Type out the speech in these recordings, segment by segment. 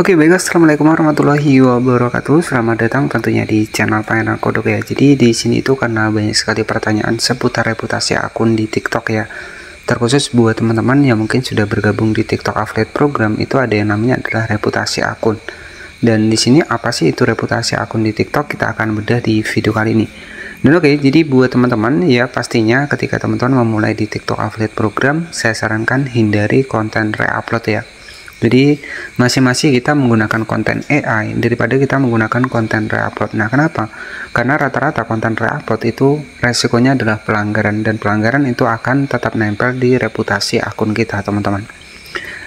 Oke, baik, assalamualaikum warahmatullahi wabarakatuh. Selamat datang tentunya di channel Pangeran Kodok ya. Jadi di sini itu karena banyak sekali pertanyaan seputar reputasi akun di TikTok ya. Terkhusus buat teman-teman yang mungkin sudah bergabung di TikTok Affiliate Program, itu ada yang namanya adalah reputasi akun. Dan di sini apa sih itu reputasi akun di TikTok? Kita akan bedah di video kali ini. Dan oke, jadi buat teman-teman ya, pastinya ketika teman-teman memulai di TikTok Affiliate Program, saya sarankan hindari konten re-upload ya. Jadi masing-masing kita menggunakan konten AI daripada kita menggunakan konten re-upload. Nah, kenapa? Karena rata-rata konten re-upload itu resikonya adalah pelanggaran, dan pelanggaran itu akan tetap nempel di reputasi akun kita, teman-teman.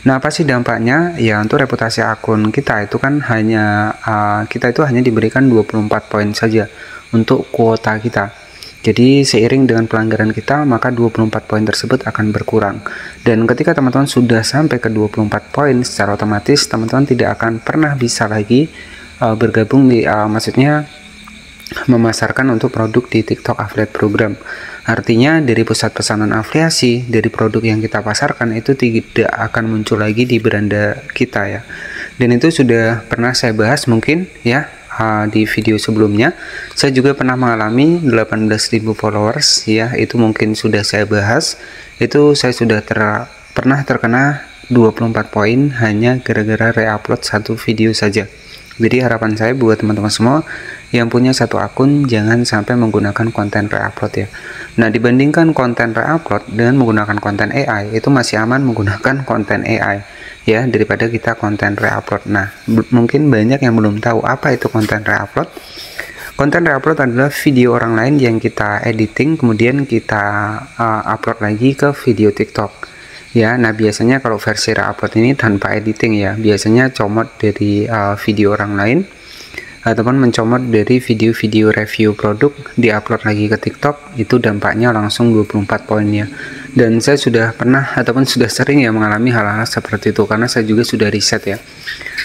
Nah, apa sih dampaknya? Ya, untuk reputasi akun kita itu kan hanya kita itu hanya diberikan 24 poin saja untuk kuota kita. Jadi seiring dengan pelanggaran kita, maka 24 poin tersebut akan berkurang. Dan ketika teman-teman sudah sampai ke 24 poin, secara otomatis teman-teman tidak akan pernah bisa lagi bergabung di maksudnya memasarkan untuk produk di TikTok Affiliate Program. Artinya dari pusat pesanan afiliasi, dari produk yang kita pasarkan itu tidak akan muncul lagi di beranda kita ya. Dan itu sudah pernah saya bahas mungkin ya di video sebelumnya. Saya juga pernah mengalami 18.000 followers ya, itu mungkin sudah saya bahas. Itu saya sudah pernah terkena 24 poin hanya gara-gara re-upload satu video saja. Jadi harapan saya buat teman-teman semua yang punya satu akun, jangan sampai menggunakan konten re-upload ya. Nah, dibandingkan konten re-upload dengan menggunakan konten AI, itu masih aman menggunakan konten AI ya, daripada kita konten re-upload. Nah, mungkin banyak yang belum tahu apa itu konten re-upload. Konten re-upload adalah video orang lain yang kita editing kemudian kita upload lagi ke video TikTok ya. Nah, biasanya kalau versi re-upload ini tanpa editing ya, biasanya comot dari video orang lain ataupun mencomot dari video-video review produk, diupload lagi ke TikTok. Itu dampaknya langsung 24 poin ya. Dan saya sudah pernah ataupun sudah sering ya mengalami hal-hal seperti itu, karena saya juga sudah riset ya.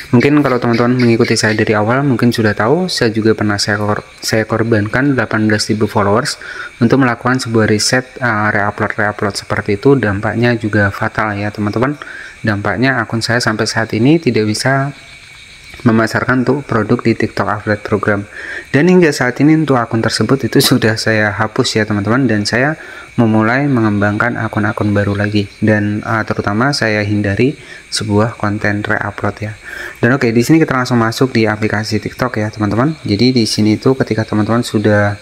Mungkin kalau teman-teman mengikuti saya dari awal mungkin sudah tahu, saya juga pernah saya korbankan 18.000 followers untuk melakukan sebuah riset re-upload seperti itu. Dampaknya juga fatal ya teman-teman. Dampaknya akun saya sampai saat ini tidak bisa memasarkan untuk produk di TikTok Affiliate Program, dan hingga saat ini untuk akun tersebut itu sudah saya hapus ya teman-teman, dan saya memulai mengembangkan akun-akun baru lagi, dan terutama saya hindari sebuah konten re-upload ya. Dan oke, di sini kita langsung masuk di aplikasi TikTok ya teman-teman. Jadi di sini tuh ketika teman-teman sudah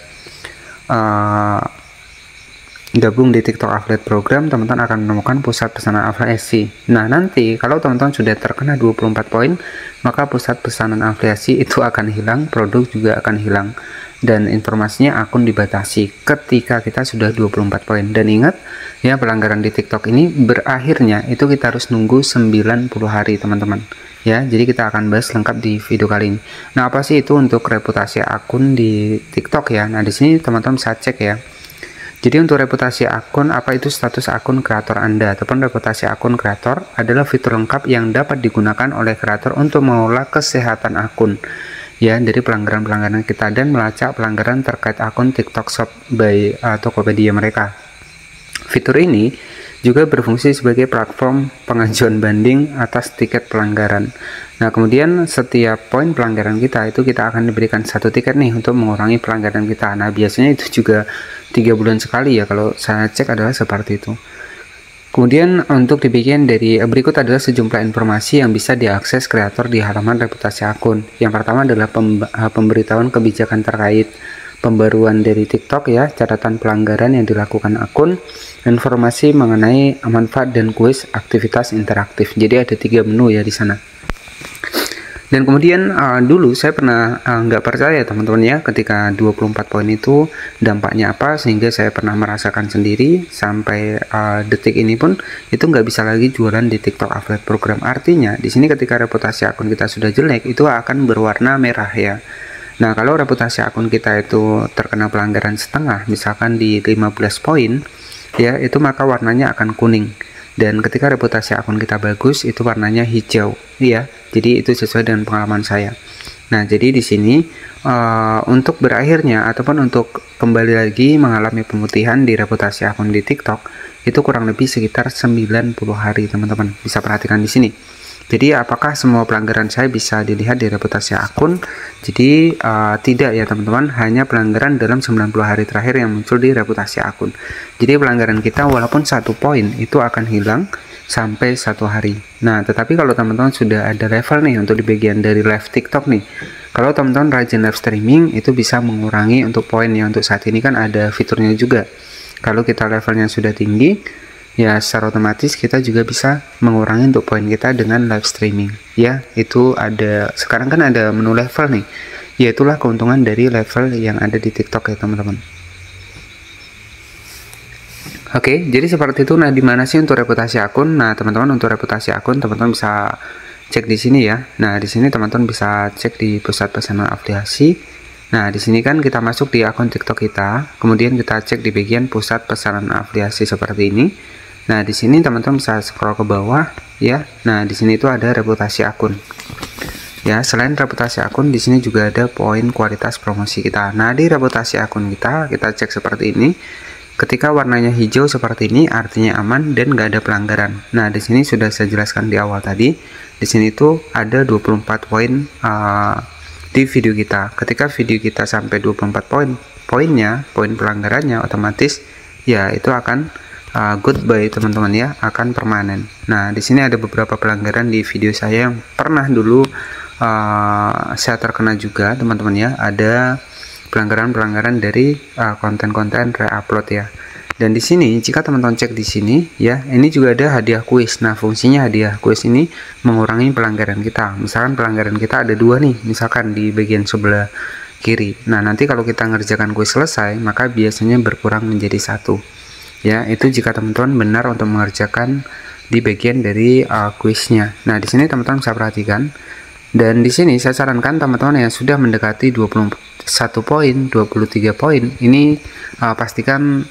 gabung di TikTok Affiliate Program, teman-teman akan menemukan pusat pesanan afiliasi. Nah, nanti kalau teman-teman sudah terkena 24 poin, maka pusat pesanan afiliasi itu akan hilang, produk juga akan hilang, dan informasinya akun dibatasi ketika kita sudah 24 poin. Dan ingat ya, pelanggaran di TikTok ini berakhirnya itu kita harus nunggu 90 hari teman-teman ya. Jadi kita akan bahas lengkap di video kali ini. Nah, apa sih itu untuk reputasi akun di TikTok ya? Nah, di sini teman-teman bisa cek ya. Jadi untuk reputasi akun, apa itu status akun kreator Anda ataupun reputasi akun kreator adalah fitur lengkap yang dapat digunakan oleh kreator untuk mengelola kesehatan akun ya dari pelanggaran-pelanggaran kita dan melacak pelanggaran terkait akun TikTok Shop by Tokopedia mereka. Fitur ini juga berfungsi sebagai platform pengajuan banding atas tiket pelanggaran. Nah, kemudian setiap poin pelanggaran kita itu kita akan diberikan satu tiket nih untuk mengurangi pelanggaran kita. Nah, biasanya itu juga 3 bulan sekali ya, kalau saya cek adalah seperti itu. Kemudian untuk dibikin dari berikut adalah sejumlah informasi yang bisa diakses kreator di halaman reputasi akun. Yang pertama adalah pemberitahuan kebijakan terkait pembaruan dari TikTok ya, catatan pelanggaran yang dilakukan akun, informasi mengenai manfaat dan kuis aktivitas interaktif. Jadi ada 3 menu ya di sana. Dan kemudian dulu saya pernah nggak percaya teman-teman ya, ketika 24 poin itu dampaknya apa, sehingga saya pernah merasakan sendiri sampai detik ini pun itu nggak bisa lagi jualan di TikTok Affiliate Program. Artinya di sini ketika reputasi akun kita sudah jelek itu akan berwarna merah ya. Nah, kalau reputasi akun kita itu terkena pelanggaran setengah, misalkan di 15 poin ya, itu maka warnanya akan kuning. Dan ketika reputasi akun kita bagus, itu warnanya hijau ya. Jadi itu sesuai dengan pengalaman saya. Nah, jadi di sini untuk berakhirnya ataupun untuk kembali lagi mengalami pemutihan di reputasi akun di TikTok itu kurang lebih sekitar 90 hari, teman-teman. Bisa perhatikan di sini. Jadi apakah semua pelanggaran saya bisa dilihat di reputasi akun? Jadi tidak ya teman-teman, hanya pelanggaran dalam 90 hari terakhir yang muncul di reputasi akun. Jadi pelanggaran kita walaupun 1 poin itu akan hilang sampai 1 hari. Nah, tetapi kalau teman-teman sudah ada level nih untuk di bagian dari live TikTok nih, kalau teman-teman rajin live streaming itu bisa mengurangi untuk poin ya. Untuk saat ini kan ada fiturnya juga. Kalau kita levelnya sudah tinggi, ya secara otomatis kita juga bisa mengurangi untuk poin kita dengan live streaming ya. Itu ada, sekarang kan ada menu level nih, yaitulah keuntungan dari level yang ada di TikTok ya teman-teman. Oke, jadi seperti itu. Nah, di mana sih untuk reputasi akun? Nah, teman-teman, untuk reputasi akun teman-teman bisa cek di sini ya. Nah, di sini teman-teman bisa cek di pusat pesanan afiliasi. Nah, di sini kan kita masuk di akun TikTok kita, kemudian kita cek di bagian pusat pesanan afiliasi seperti ini. Nah, di sini teman-teman bisa scroll ke bawah ya. Nah, di sini itu ada reputasi akun. Ya, selain reputasi akun, di sini juga ada poin kualitas promosi kita. Nah, di reputasi akun kita cek seperti ini. Ketika warnanya hijau seperti ini, artinya aman dan nggak ada pelanggaran. Nah, di sini sudah saya jelaskan di awal tadi. Di sini tuh ada 24 poin di video kita. Ketika video kita sampai 24 poin pelanggarannya otomatis ya itu akan goodbye teman-teman ya, akan permanen. Nah, di sini ada beberapa pelanggaran di video saya yang pernah dulu saya terkena juga teman-teman ya. Ada pelanggaran dari konten-konten re-upload ya. Dan di sini jika teman-teman cek di sini ya, ini juga ada hadiah kuis. Nah, fungsinya hadiah kuis ini mengurangi pelanggaran kita. Misalkan pelanggaran kita ada 2 nih, misalkan di bagian sebelah kiri. Nah, nanti kalau kita ngerjakan kuis selesai, maka biasanya berkurang menjadi 1. Ya, itu jika teman-teman benar untuk mengerjakan di bagian dari kuisnya. Nah, di sini teman-teman bisa perhatikan. Dan di sini saya sarankan teman-teman yang sudah mendekati 21 poin, 23 poin, ini pastikan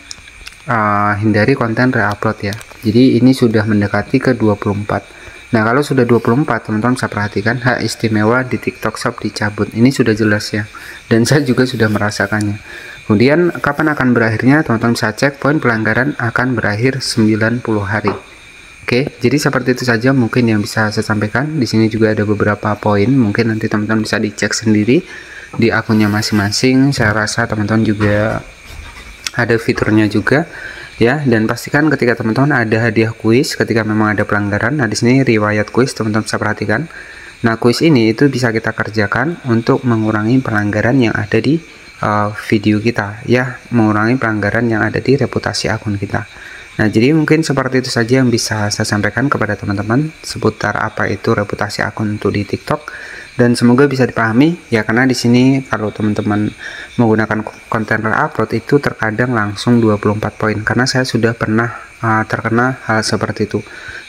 hindari konten re-upload ya. Jadi ini sudah mendekati ke 24. Nah, kalau sudah 24, teman-teman bisa perhatikan hak istimewa di TikTok Shop dicabut. Ini sudah jelas ya. Dan saya juga sudah merasakannya. Kemudian kapan akan berakhirnya? Teman-teman bisa cek, poin pelanggaran akan berakhir 90 hari. Oke, jadi seperti itu saja mungkin yang bisa saya sampaikan. Di sini juga ada beberapa poin, mungkin nanti teman-teman bisa dicek sendiri di akunnya masing-masing. Saya rasa teman-teman juga ada fiturnya juga ya. Dan pastikan ketika teman-teman ada hadiah kuis ketika memang ada pelanggaran. Nah, di sini riwayat kuis teman-teman bisa perhatikan. Nah, kuis ini itu bisa kita kerjakan untuk mengurangi pelanggaran yang ada di video kita ya, mengurangi pelanggaran yang ada di reputasi akun kita. Nah, jadi mungkin seperti itu saja yang bisa saya sampaikan kepada teman-teman seputar apa itu reputasi akun untuk di TikTok, dan semoga bisa dipahami ya, karena di sini kalau teman-teman menggunakan konten re-upload itu terkadang langsung 24 poin, karena saya sudah pernah terkena hal seperti itu.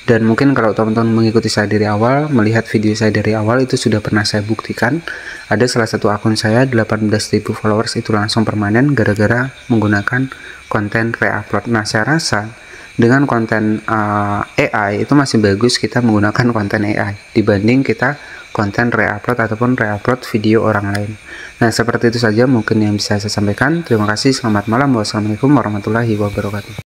Dan mungkin kalau teman-teman mengikuti saya dari awal, melihat video saya dari awal, itu sudah pernah saya buktikan. Ada salah satu akun saya 18.000 followers itu langsung permanen gara-gara menggunakan konten re-upload. Nah, saya rasa dengan konten AI itu masih bagus kita menggunakan konten AI dibanding kita konten re-upload ataupun re-upload video orang lain. Nah, seperti itu saja mungkin yang bisa saya sampaikan. Terima kasih, selamat malam. Wassalamualaikum warahmatullahi wabarakatuh.